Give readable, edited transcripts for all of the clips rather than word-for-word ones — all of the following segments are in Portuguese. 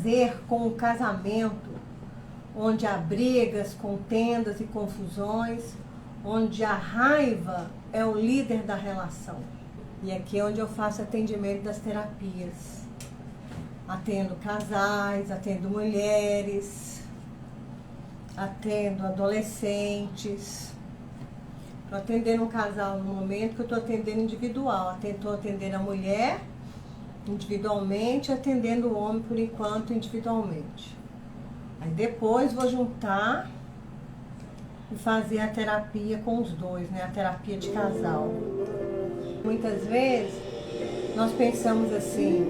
fazer com o casamento, onde há brigas, contendas e confusões, onde a raiva é o líder da relação. E aqui é onde eu faço atendimento das terapias. Atendo casais, atendo mulheres, atendo adolescentes. Estou atendendo um casal no momento que eu estou atendendo individual. Estou atendendo a mulher individualmente, atendendo o homem por enquanto individualmente. Aí depois vou juntar e fazer a terapia com os dois, né? A terapia de casal. Muitas vezes nós pensamos assim: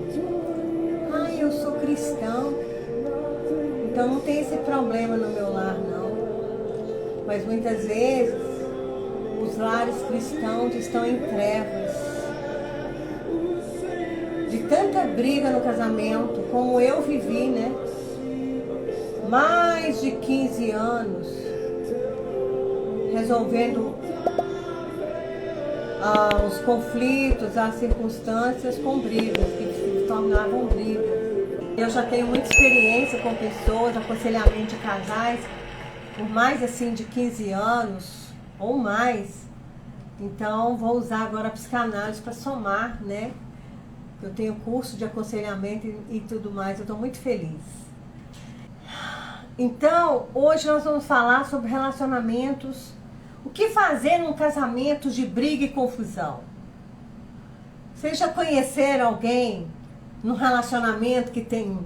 ai, eu sou cristão, então não tem esse problema no meu lar, não. Mas muitas vezes os lares cristãos estão em trevas. De tanta briga no casamento, como eu vivi, né? Mais de 15 anos resolvendo os conflitos, as circunstâncias com brigas, que se tornavam brigas. Eu já tenho muita experiência com pessoas, aconselhamento de casais, por mais assim de 15 anos ou mais. Então vou usar agora a psicanálise para somar, né? Eu tenho curso de aconselhamento e tudo mais, eu estou muito feliz. Então, hoje nós vamos falar sobre relacionamentos. O que fazer num casamento de briga e confusão? Vocês já conheceram alguém num relacionamento que tem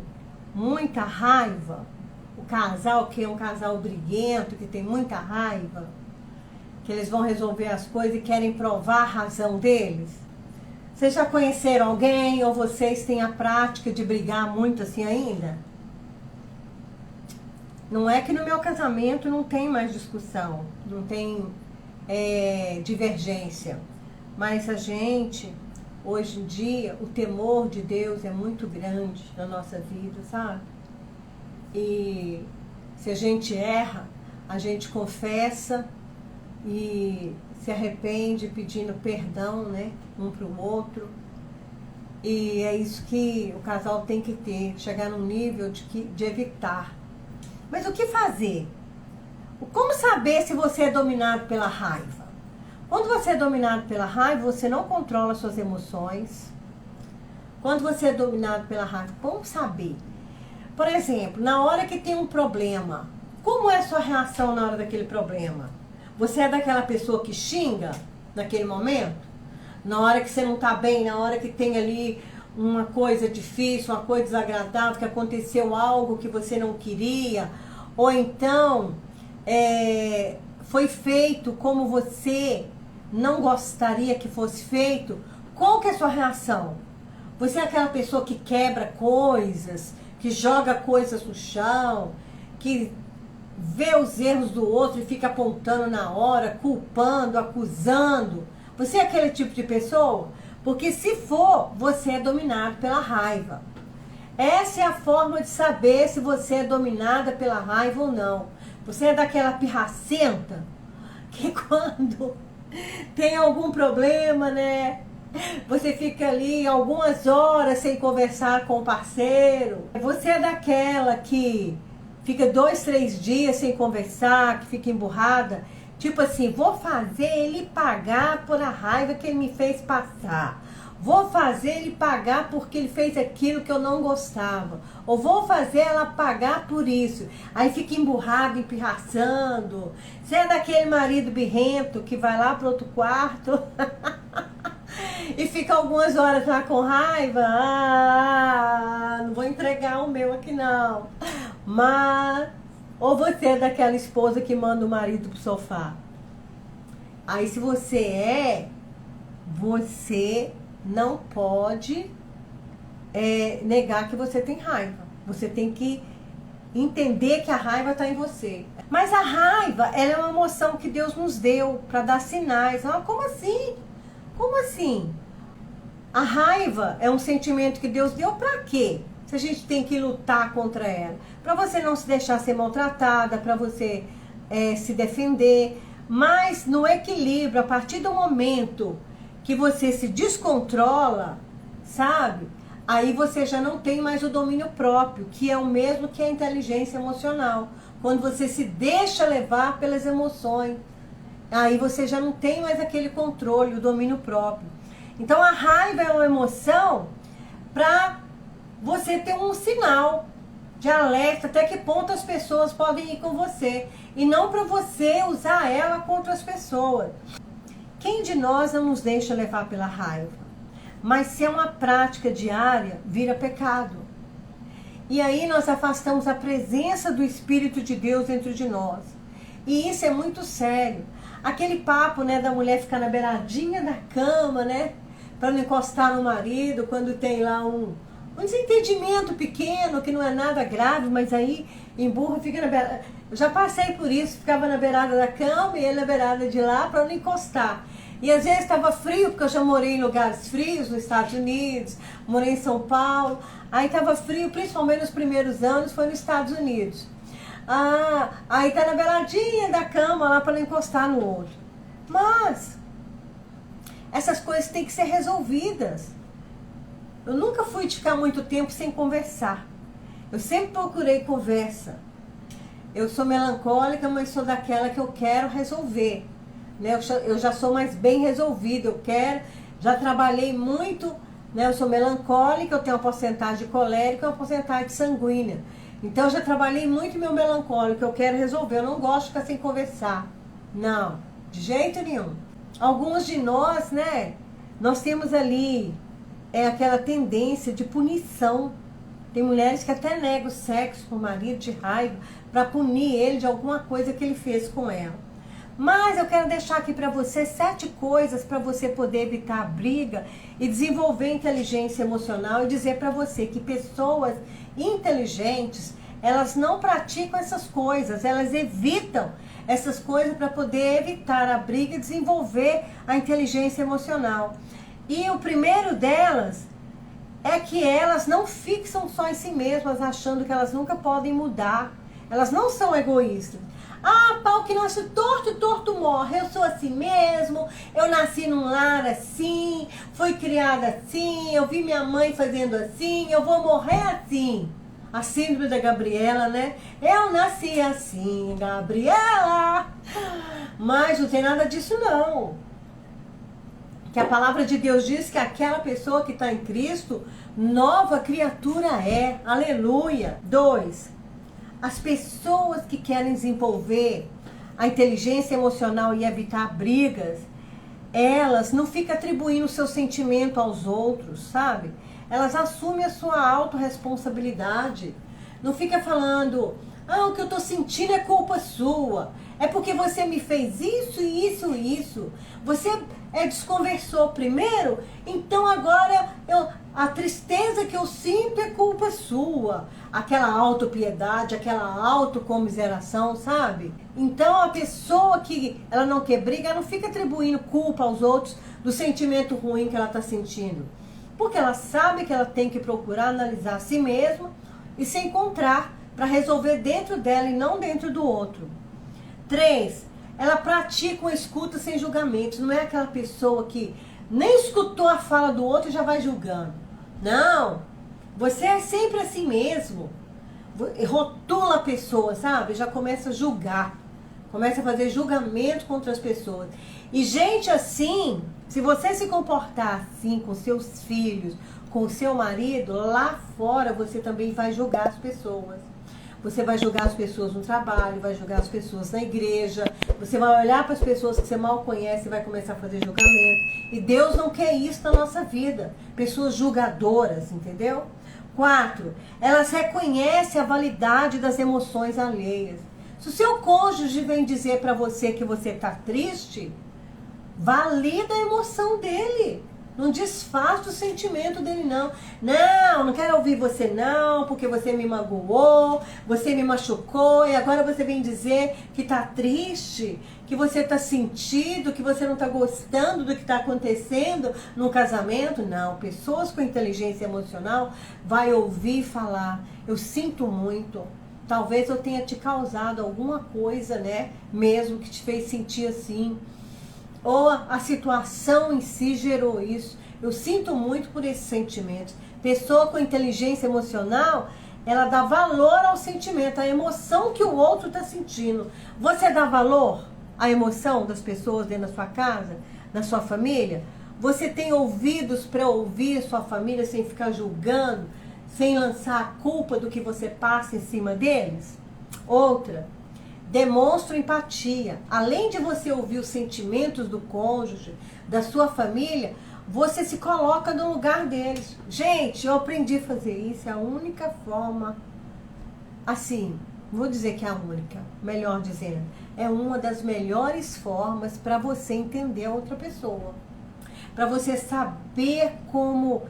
muita raiva? O casal que é um casal briguento, que tem muita raiva? Que eles vão resolver as coisas e querem provar a razão deles? Vocês já conheceram alguém ou vocês têm a prática de brigar muito assim ainda? Não é que no meu casamento não tem mais discussão, não tem divergência. Mas a gente, hoje em dia, o temor de Deus é muito grande na nossa vida, sabe? E se a gente erra, a gente confessa e se arrepende pedindo perdão, né, um para o outro. E é isso que o casal tem que ter, chegar num nível de evitar. Mas o que fazer? Como saber se você é dominado pela raiva? Quando você é dominado pela raiva, você não controla suas emoções. Quando você é dominado pela raiva, como saber? Por exemplo, na hora que tem um problema, como é a sua reação na hora daquele problema? Você é daquela pessoa que xinga naquele momento? Na hora que você não está bem, na hora que tem ali uma coisa difícil, uma coisa desagradável, que aconteceu algo que você não queria, ou então foi feito como você não gostaria que fosse feito, qual que é a sua reação? Você é aquela pessoa que quebra coisas, que joga coisas no chão, que vê os erros do outro e fica apontando na hora, culpando, acusando? Você é aquele tipo de pessoa? Porque se for, você é dominado pela raiva. Essa é a forma de saber se você é dominada pela raiva ou não. Você é daquela pirracenta que quando tem algum problema, né, você fica ali algumas horas sem conversar com o parceiro. Você é daquela que fica 2, 3 dias sem conversar, que fica emburrada. Tipo assim, vou fazer ele pagar por a raiva que ele me fez passar. Vou fazer ele pagar porque ele fez aquilo que eu não gostava. Ou vou fazer ela pagar por isso. Aí fica emburrado, empirraçando. Você é daquele marido birrento que vai lá para outro quarto e fica algumas horas lá com raiva. Não vou entregar o meu aqui não. Mas... Ou você é daquela esposa que manda o marido pro sofá? Aí se você não pode negar que você tem raiva. Você tem que entender que a raiva está em você. Mas a raiva, ela é uma emoção que Deus nos deu para dar sinais. Ah, como assim? Como assim? A raiva é um sentimento que Deus deu para quê? Se a gente tem que lutar contra ela. Para você não se deixar ser maltratada, para você se defender. Mas no equilíbrio, a partir do momento que você se descontrola, sabe? aí você já não tem mais o domínio próprio, que é o mesmo que a inteligência emocional. Quando você se deixa levar pelas emoções, aí você já não tem mais aquele controle, o domínio próprio. Então a raiva é uma emoção para você ter um sinal de alerta até que ponto as pessoas podem ir com você. E não para você usar ela contra as pessoas. Quem de nós não nos deixa levar pela raiva? Mas se é uma prática diária, vira pecado. E aí nós afastamos a presença do Espírito de Deus dentro de nós. E isso é muito sério. Aquele papo, né, da mulher ficar na beiradinha da cama, né, para não encostar no marido, quando tem lá um desentendimento pequeno, que não é nada grave, mas aí emburra, fica na beirada. Eu já passei por isso, ficava na beirada da cama e ele na beirada de lá para não encostar. E às vezes estava frio, porque eu já morei em lugares frios, nos Estados Unidos, morei em São Paulo. Aí estava frio, principalmente nos primeiros anos, foi nos Estados Unidos. Aí tá na beiradinha da cama lá para não encostar no outro. Mas essas coisas têm que ser resolvidas. Eu nunca fui de ficar muito tempo sem conversar. Eu sempre procurei conversa. Eu sou melancólica, mas sou daquela que eu quero resolver. Né? Eu já sou mais bem resolvida, já trabalhei muito, né? Eu sou melancólica, eu tenho uma porcentagem colérica e uma porcentagem sanguínea. Então eu já trabalhei muito meu melancólico, eu quero resolver, eu não gosto de ficar sem conversar. Não, de jeito nenhum. Alguns de nós, né, nós temos ali aquela tendência de punição. Tem mulheres que até negam o sexo pro marido de raiva para punir ele de alguma coisa que ele fez com ela. Mas eu quero deixar aqui para você 7 coisas para você poder evitar a briga e desenvolver inteligência emocional, e dizer para você que pessoas inteligentes, elas não praticam essas coisas, elas evitam essas coisas para poder evitar a briga e desenvolver a inteligência emocional. E o primeiro delas é que elas não fixam só em si mesmas, achando que elas nunca podem mudar. Elas não são egoístas. Pau que nasce torto, torto morre. Eu sou assim mesmo, eu nasci num lar assim, fui criada assim, eu vi minha mãe fazendo assim, eu vou morrer assim. A síndrome da Gabriela, né? Eu nasci assim, Gabriela. Mas não tem nada disso não. Que a palavra de Deus diz que aquela pessoa que está em Cristo, nova criatura é. Aleluia. 2. As pessoas que querem desenvolver a inteligência emocional e evitar brigas, elas não ficam atribuindo o seu sentimento aos outros, sabe? Elas assumem a sua autorresponsabilidade. Não fica falando, o que eu tô sentindo é culpa sua. É porque você me fez isso, isso, isso. Você desconversou primeiro, então agora a tristeza que eu sinto é culpa sua. Aquela autopiedade, aquela autocomiseração, sabe? Então a pessoa que ela não quer briga, ela não fica atribuindo culpa aos outros do sentimento ruim que ela está sentindo. Porque ela sabe que ela tem que procurar analisar a si mesma e se encontrar para resolver dentro dela e não dentro do outro. 3. Ela pratica uma escuta sem julgamentos. Não é aquela pessoa que nem escutou a fala do outro e já vai julgando. Não. Você é sempre assim mesmo. Rotula a pessoa, sabe? Já começa a julgar. Começa a fazer julgamento contra as pessoas. E gente assim, se você se comportar assim com seus filhos, com o seu marido, lá fora você também vai julgar as pessoas. Você vai julgar as pessoas no trabalho, vai julgar as pessoas na igreja. Você vai olhar para as pessoas que você mal conhece e vai começar a fazer julgamento. E Deus não quer isso na nossa vida. Pessoas julgadoras, entendeu? 4. Elas reconhecem a validade das emoções alheias. Se o seu cônjuge vem dizer para você que você está triste, valida a emoção dele. Não desfaz o sentimento dele, não. Não quero ouvir você não, porque você me magoou, você me machucou, e agora você vem dizer que está triste, que você está sentindo, que você não está gostando do que está acontecendo no casamento. Não, pessoas com inteligência emocional vai ouvir falar, eu sinto muito, talvez eu tenha te causado alguma coisa, né, mesmo que te fez sentir assim. Ou a situação em si gerou isso. Eu sinto muito por esses sentimentos. Pessoa com inteligência emocional, ela dá valor ao sentimento, à emoção que o outro está sentindo. Você dá valor à emoção das pessoas dentro da sua casa, da sua família? Você tem ouvidos para ouvir sua família sem ficar julgando, sem lançar a culpa do que você passa em cima deles? Outra, demonstra empatia. Além de você ouvir os sentimentos do cônjuge, da sua família, você se coloca no lugar deles. Gente, eu aprendi a fazer isso, é a única forma, assim, vou dizer que é a única, melhor dizendo, é uma das melhores formas para você entender a outra pessoa. Para você saber como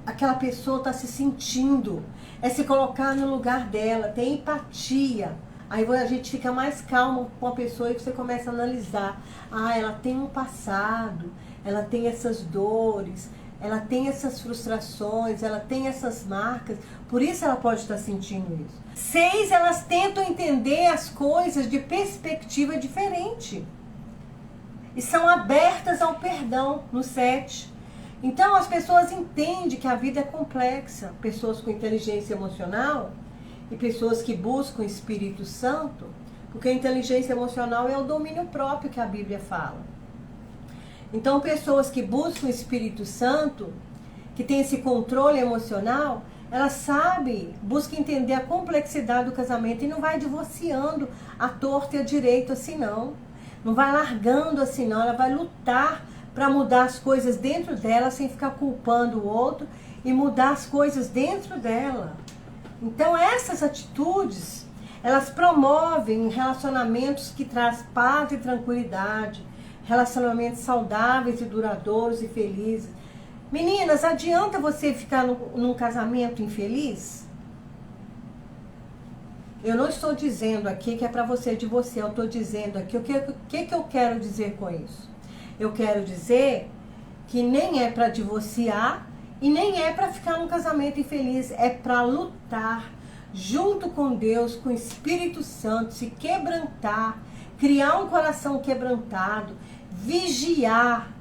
aquela pessoa está se sentindo. É se colocar no lugar dela, ter empatia. Aí a gente fica mais calmo com a pessoa e você começa a analisar. Ah, ela tem um passado, ela tem essas dores, ela tem essas frustrações, ela tem essas marcas, por isso ela pode estar sentindo isso. 6, elas tentam entender as coisas de perspectiva diferente. E são abertas ao perdão, no 7. Então as pessoas entendem que a vida é complexa. Pessoas com inteligência emocional e pessoas que buscam o Espírito Santo, porque a inteligência emocional é o domínio próprio que a Bíblia fala. Então pessoas que buscam o Espírito Santo, que têm esse controle emocional, elas sabem, buscam entender a complexidade do casamento e não vai divorciando à torta e à direita assim não. Não vai largando assim não, ela vai lutar para mudar as coisas dentro dela sem ficar culpando o outro e mudar as coisas dentro dela. Então essas atitudes, elas promovem relacionamentos que trazem paz e tranquilidade, relacionamentos saudáveis e duradouros e felizes. Meninas, adianta você ficar num casamento infeliz? Eu não estou dizendo aqui que é para você divorciar, eu estou dizendo aqui o que eu quero dizer com isso. Eu quero dizer que nem é para divorciar e nem é para ficar num casamento infeliz, é para lutar junto com Deus, com o Espírito Santo, se quebrantar, criar um coração quebrantado, vigiar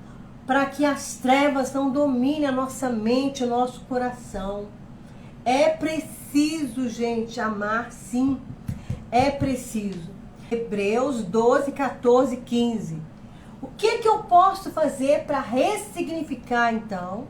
para que as trevas não dominem a nossa mente, o nosso coração. É preciso, gente, amar sim. É preciso. Hebreus 12, 14, 15. O que eu posso fazer para ressignificar, então?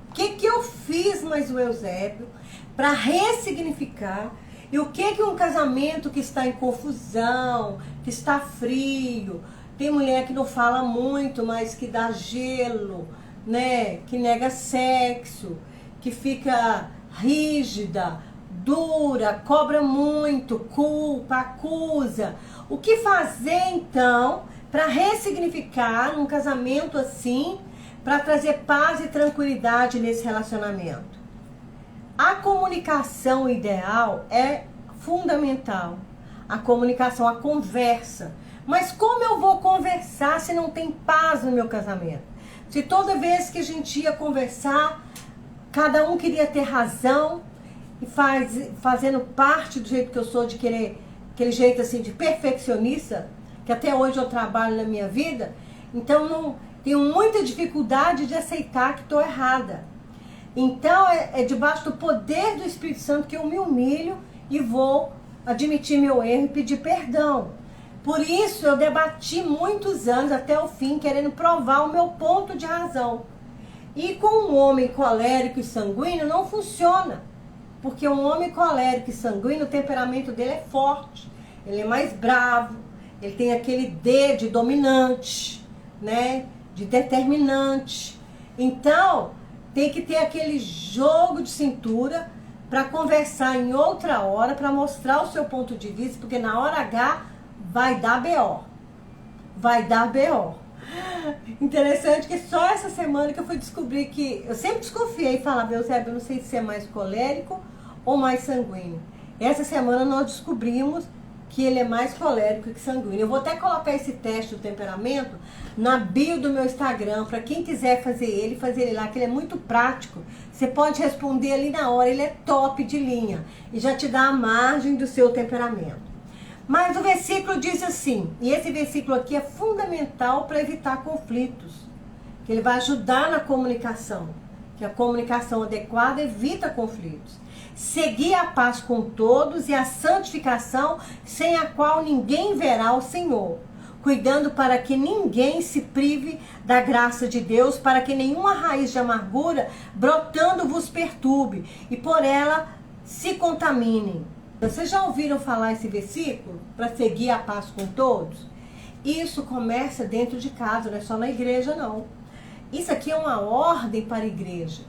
O que eu fiz, mais o Eusébio, para ressignificar? E o que um casamento que está em confusão, que está frio, tem mulher que não fala muito, mas que dá gelo, né? Que nega sexo, que fica rígida, dura, cobra muito, culpa, acusa. O que fazer então para ressignificar um casamento assim, para trazer paz e tranquilidade nesse relacionamento? A comunicação ideal é fundamental. A comunicação, a conversa. Mas como eu vou conversar se não tem paz no meu casamento? Se toda vez que a gente ia conversar, cada um queria ter razão e fazendo parte do jeito que eu sou, de querer aquele jeito assim de perfeccionista, que até hoje eu trabalho na minha vida, então não tenho muita dificuldade de aceitar que estou errada. Então é debaixo do poder do Espírito Santo que eu me humilho e vou admitir meu erro e pedir perdão. Por isso eu debati muitos anos até o fim, querendo provar o meu ponto de razão. E com um homem colérico e sanguíneo não funciona. Porque um homem colérico e sanguíneo, o temperamento dele é forte. Ele é mais bravo, ele tem aquele D de dominante, né? De determinante. Então, tem que ter aquele jogo de cintura para conversar em outra hora, para mostrar o seu ponto de vista, porque na hora H vai dar BO. Vai dar BO. Interessante que só essa semana que eu fui descobrir que... Eu sempre desconfiei e falava, Eusébio, eu não sei se é mais colérico ou mais sanguíneo. Essa semana nós descobrimos que ele é mais colérico que sanguíneo. Eu vou até colocar esse teste do temperamento na bio do meu Instagram, para quem quiser fazer ele lá, que ele é muito prático. Você pode responder ali na hora, ele é top de linha e já te dá a margem do seu temperamento. Mas o versículo diz assim, e esse versículo aqui é fundamental para evitar conflitos, que ele vai ajudar na comunicação. que a comunicação adequada evita conflitos. Seguir a paz com todos e a santificação, sem a qual ninguém verá o Senhor, cuidando para que ninguém se prive da graça de Deus, para que nenhuma raiz de amargura brotando vos perturbe e por ela se contaminem. Vocês já ouviram falar esse versículo? Para seguir a paz com todos? Isso começa dentro de casa, não é só na igreja não. Isso aqui é uma ordem para a igreja,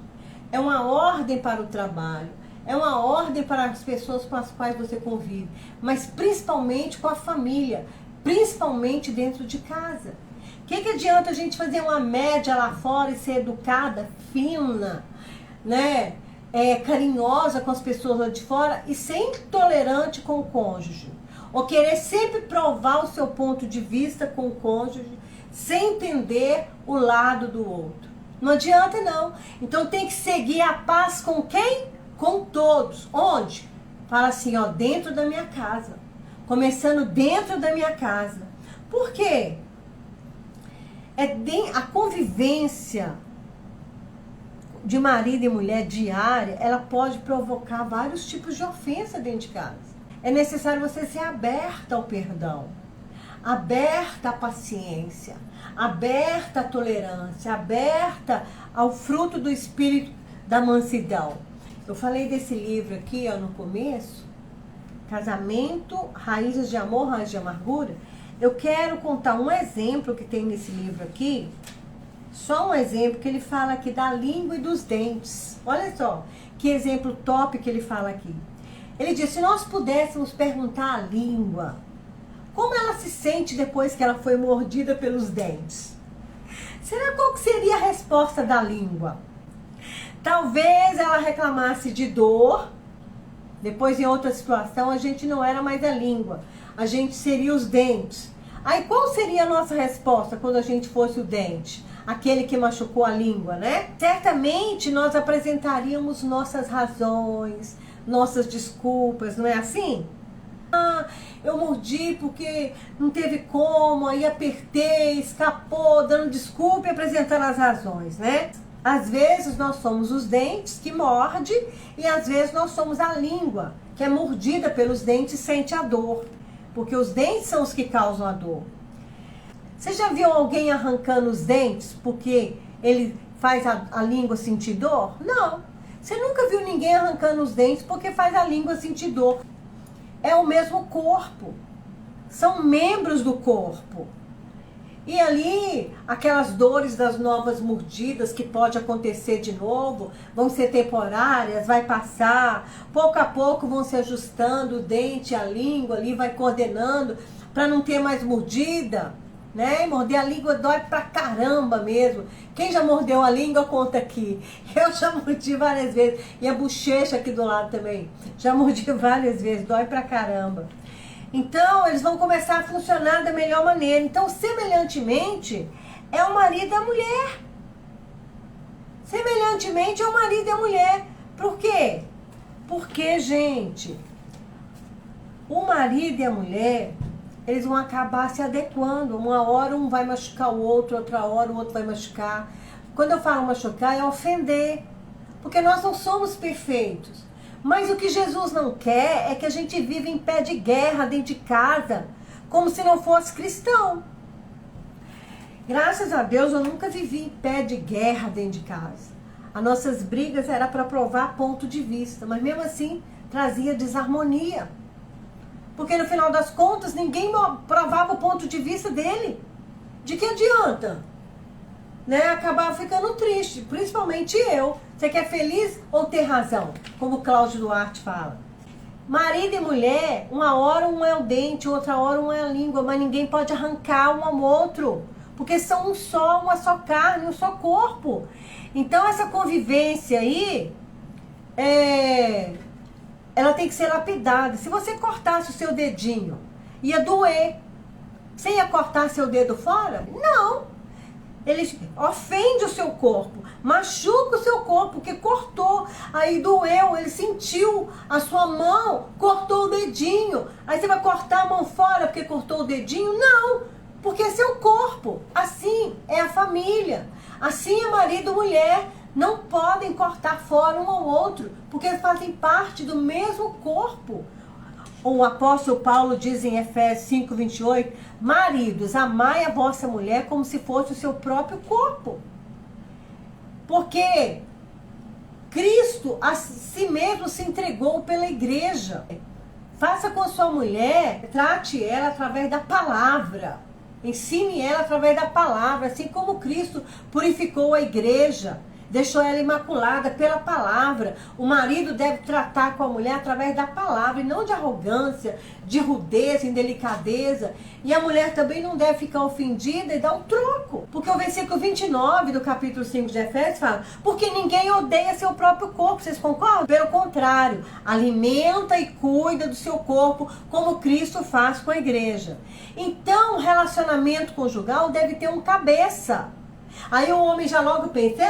é uma ordem para o trabalho, é uma ordem para as pessoas com as quais você convive, mas principalmente com a família, principalmente dentro de casa. O que adianta a gente fazer uma média lá fora e ser educada, fina, né? Carinhosa com as pessoas lá de fora e ser intolerante com o cônjuge? Ou querer sempre provar o seu ponto de vista com o cônjuge, sem entender o lado do outro. Não adianta não. Então tem que seguir a paz com quem? Com todos. Onde? Fala assim, ó, dentro da minha casa. Começando dentro da minha casa. Por quê? A convivência de marido e mulher diária, ela pode provocar vários tipos de ofensa dentro de casa. É necessário você ser aberta ao perdão, aberta à paciência, aberta à tolerância, aberta ao fruto do espírito da mansidão. Eu falei desse livro aqui, ó, no começo, Casamento, Raízes de Amor, Raízes de Amargura. Eu quero contar um exemplo que tem nesse livro aqui, só um exemplo que ele fala aqui da língua e dos dentes. Olha só, que exemplo top que ele fala aqui. Ele diz, se nós pudéssemos perguntar à língua, como ela se sente depois que ela foi mordida pelos dentes? Será qual que seria a resposta da língua? Talvez ela reclamasse de dor. Depois, em outra situação, a gente não era mais a língua, a gente seria os dentes. Aí qual seria a nossa resposta quando a gente fosse o dente? Aquele que machucou a língua, né? Certamente nós apresentaríamos nossas razões, nossas desculpas, não é assim? Ah, eu mordi porque não teve como, aí apertei, escapou, dando desculpa e apresentando as razões, né? Às vezes nós somos os dentes que morde e às vezes nós somos a língua que é mordida pelos dentes e sente a dor. Porque os dentes são os que causam a dor. Você já viu alguém arrancando os dentes porque ele faz a língua sentir dor? Não. Você nunca viu ninguém arrancando os dentes porque faz a língua sentir dor. É o mesmo corpo. São membros do corpo. E ali, aquelas dores das novas mordidas que pode acontecer de novo, vão ser temporárias, vai passar, pouco a pouco vão se ajustando o dente, a língua ali, vai coordenando para não ter mais mordida, né? Morder a língua dói pra caramba mesmo. Quem já mordeu a língua, conta aqui. Eu já mordi várias vezes. E a bochecha aqui do lado também. Já mordi várias vezes, dói pra caramba. Então, eles vão começar a funcionar da melhor maneira. Então, semelhantemente, é o marido e a mulher. Semelhantemente, é o marido e a mulher. Por quê? Porque, gente, o marido e a mulher, eles vão acabar se adequando. Uma hora um vai machucar o outro, outra hora o outro vai machucar. Quando eu falo machucar, é ofender. Porque nós não somos perfeitos. Mas o que Jesus não quer é que a gente viva em pé de guerra dentro de casa, como se não fosse cristão. Graças a Deus eu nunca vivi em pé de guerra dentro de casa. As nossas brigas eram para provar ponto de vista, mas mesmo assim trazia desarmonia. Porque no final das contas ninguém provava o ponto de vista dele. De que adianta? Né? Acabar ficando triste, principalmente eu. Você quer feliz ou ter razão? Como o Cláudio Duarte fala. Marido e mulher, uma hora um é o dente, outra hora um é a língua, mas ninguém pode arrancar um ao outro. Porque são um só, uma só carne, um só corpo. Então essa convivência aí, ela tem que ser lapidada. Se você cortasse o seu dedinho, ia doer. Você ia cortar seu dedo fora? Não. Ele ofende o seu corpo, machuca o seu corpo, porque cortou, aí doeu, ele sentiu a sua mão, cortou o dedinho. Aí você vai cortar a mão fora porque cortou o dedinho? Não, porque é seu corpo. Assim é a família, assim é marido e mulher. não podem cortar fora um ao outro, porque eles fazem parte do mesmo corpo. O apóstolo Paulo diz em Efésios 5:28, maridos, amai a vossa mulher como se fosse o seu próprio corpo. Porque Cristo a si mesmo se entregou pela igreja. Faça com a sua mulher, trate ela através da palavra. Ensine ela através da palavra, assim como Cristo purificou a igreja, deixou ela imaculada pela palavra. O marido deve tratar com a mulher através da palavra, e não de arrogância, de rudeza, indelicadeza. E a mulher também não deve ficar ofendida e dar um troco. Porque o versículo 29 do capítulo 5 de Efésios fala, porque ninguém odeia seu próprio corpo, vocês concordam? Pelo contrário, alimenta e cuida do seu corpo, como Cristo faz com a igreja. Então, o relacionamento conjugal deve ter um cabeça. Aí o homem já logo pensa,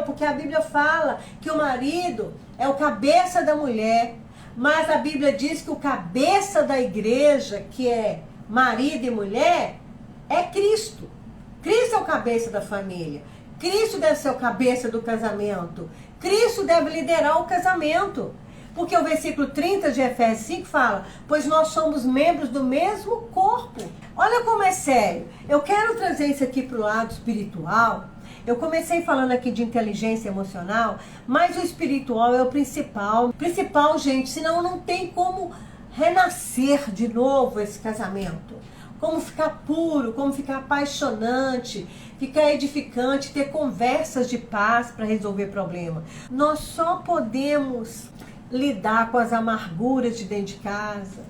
porque a Bíblia fala que o marido é o cabeça da mulher, mas a Bíblia diz que o cabeça da igreja, que é marido e mulher, é Cristo. Cristo é o cabeça da família. Cristo deve ser o cabeça do casamento. Cristo deve liderar o casamento. Porque o versículo 30 de Efésios 5 fala, pois nós somos membros do mesmo corpo. Olha como é sério. Eu quero trazer isso aqui para o lado espiritual. Eu comecei falando aqui de inteligência emocional, mas o espiritual é o principal. Principal, gente, senão não tem como renascer de novo esse casamento. Como ficar puro, como ficar apaixonante, ficar edificante, ter conversas de paz para resolver problema. Nós só podemos lidar com as amarguras de dentro de casa,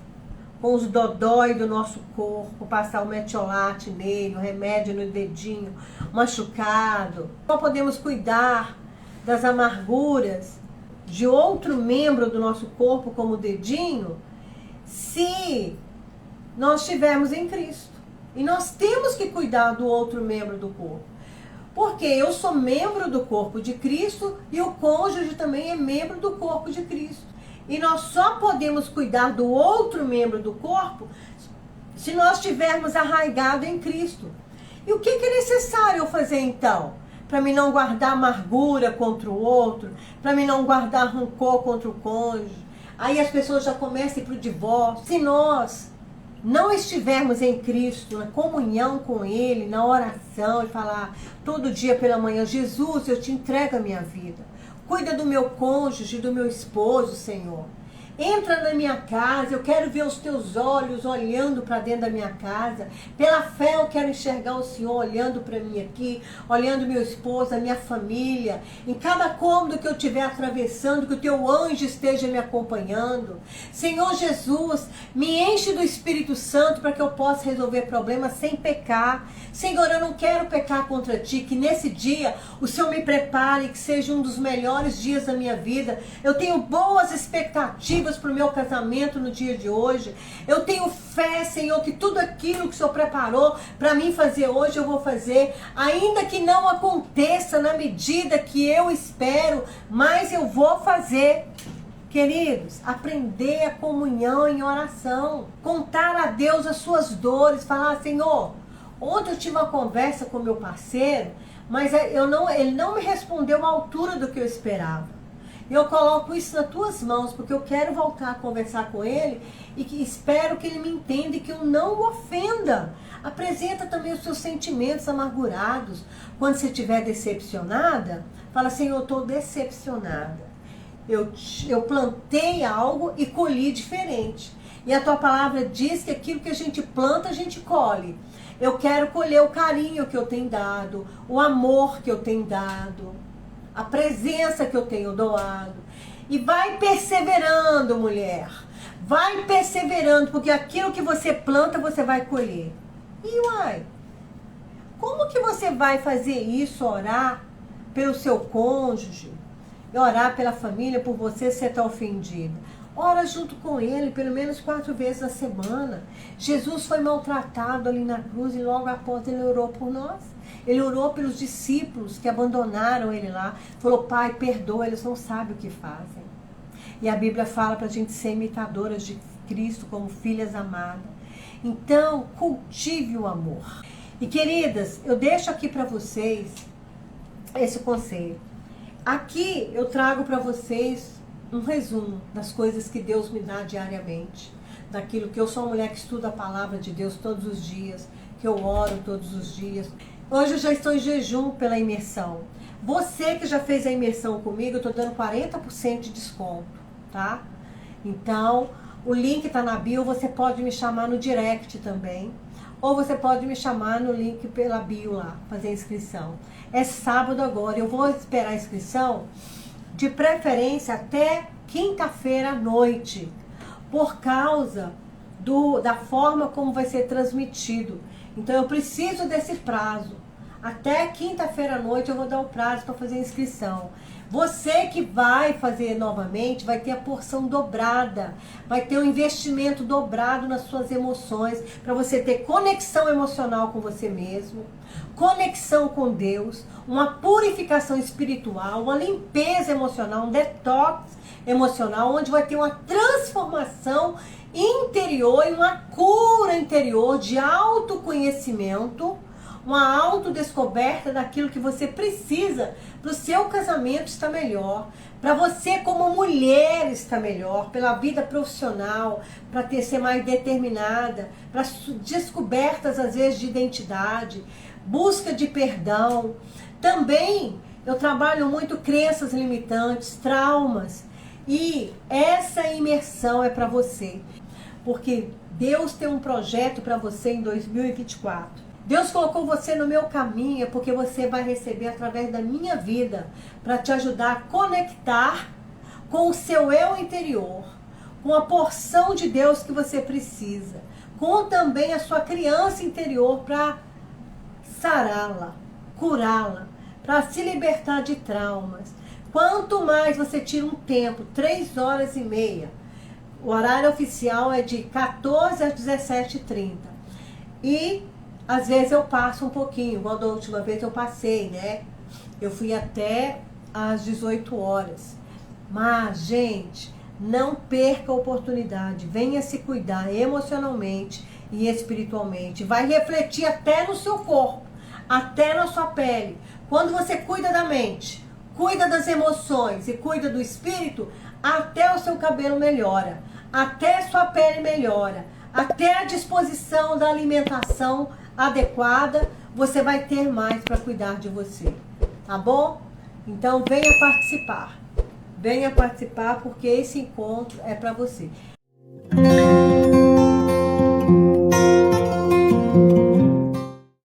com os dodói do nosso corpo, passar o metiolate nele, o remédio no dedinho, machucado. Só podemos cuidar das amarguras de outro membro do nosso corpo, como o dedinho, se nós estivermos em Cristo. E nós temos que cuidar do outro membro do corpo. Porque eu sou membro do corpo de Cristo e o cônjuge também é membro do corpo de Cristo. E nós só podemos cuidar do outro membro do corpo se nós estivermos arraigados em Cristo. E o que é necessário eu fazer então? Para mim não guardar amargura contra o outro, para mim não guardar rancor contra o cônjuge. Aí as pessoas já começam a ir para o divórcio. Se nós não estivermos em Cristo, na comunhão com Ele, na oração, e falar todo dia pela manhã, Jesus, eu te entrego a minha vida. Cuida do meu cônjuge, do meu esposo, Senhor. Entra na minha casa, eu quero ver os teus olhos olhando para dentro da minha casa. Pela fé eu quero enxergar o Senhor olhando para mim aqui, olhando meu esposo, a minha família. Em cada cômodo que eu estiver atravessando, que o teu anjo esteja me acompanhando. Senhor Jesus, me enche do Espírito Santo para que eu possa resolver problemas sem pecar. Senhor, eu não quero pecar contra ti, que nesse dia o Senhor me prepare, que seja um dos melhores dias da minha vida. Eu tenho boas expectativas para o meu casamento no dia de hoje. Eu tenho fé, Senhor, que tudo aquilo que o Senhor preparou para mim fazer hoje, eu vou fazer. Ainda que não aconteça na medida que eu espero, mas eu vou fazer. Queridos, aprender a comunhão em oração. Contar a Deus as suas dores. Falar, Senhor, ontem eu tive uma conversa com meu parceiro, mas ele não me respondeu à altura do que eu esperava. Eu coloco isso nas tuas mãos, porque eu quero voltar a conversar com ele e que espero que ele me entenda e que eu não o ofenda. Apresenta também os seus sentimentos amargurados. Quando você estiver decepcionada, fala assim, eu estou decepcionada. Eu plantei algo e colhi diferente. E a tua palavra diz que aquilo que a gente planta, a gente colhe. Eu quero colher o carinho que eu tenho dado, o amor que eu tenho dado, a presença que eu tenho doado. E vai perseverando, mulher. Vai perseverando, porque aquilo que você planta, você vai colher. E uai, como que você vai fazer isso, orar pelo seu cônjuge, orar pela família, por você ser tão ofendido? Ora junto com ele, pelo menos 4 vezes na semana. Jesus foi maltratado ali na cruz e logo após ele orou por nós. Ele orou pelos discípulos que abandonaram ele lá. Falou, Pai, perdoa, eles não sabem o que fazem. E a Bíblia fala para a gente ser imitadoras de Cristo como filhas amadas. Então, cultive o amor. E queridas, eu deixo aqui para vocês esse conselho. Aqui eu trago para vocês um resumo das coisas que Deus me dá diariamente, daquilo que eu sou uma mulher que estuda a palavra de Deus todos os dias, que eu oro todos os dias. Hoje eu já estou em jejum pela imersão. Você que já fez a imersão comigo, eu estou dando 40% de desconto, tá? Então, o link está na bio, você pode me chamar no direct também. Ou você pode me chamar no link pela bio lá, fazer a inscrição. É sábado agora, eu vou esperar a inscrição, de preferência até quinta-feira à noite, por causa da forma como vai ser transmitido. Então eu preciso desse prazo. Até quinta-feira à noite eu vou dar o prazo para fazer a inscrição. Você que vai fazer novamente, vai ter a porção dobrada, vai ter um investimento dobrado nas suas emoções, para você ter conexão emocional com você mesmo, conexão com Deus, uma purificação espiritual, uma limpeza emocional, um detox emocional, onde vai ter uma transformação interior e uma cura interior de autoconhecimento, uma autodescoberta daquilo que você precisa para o seu casamento estar melhor, para você como mulher estar melhor, pela vida profissional, para ser mais determinada, para descobertas às vezes de identidade, busca de perdão. Também eu trabalho muito crenças limitantes, traumas, e essa imersão é para você, porque Deus tem um projeto para você em 2024. Deus colocou você no meu caminho porque você vai receber através da minha vida para te ajudar a conectar com o seu eu interior, com a porção de Deus que você precisa, com também a sua criança interior para sará-la, curá-la, para se libertar de traumas. Quanto mais você tira um tempo, 3h30, o horário oficial é de 14 às 17h30. E às vezes eu passo um pouquinho, igual da última vez eu passei, né? Eu fui até às 18 horas. Mas, gente, não perca a oportunidade. Venha se cuidar emocionalmente e espiritualmente. Vai refletir até no seu corpo, até na sua pele. Quando você cuida da mente, cuida das emoções e cuida do espírito, até o seu cabelo melhora, até a sua pele melhora, até a disposição da alimentação adequada, você vai ter mais para cuidar de você, tá bom? Então venha participar porque esse encontro é para você.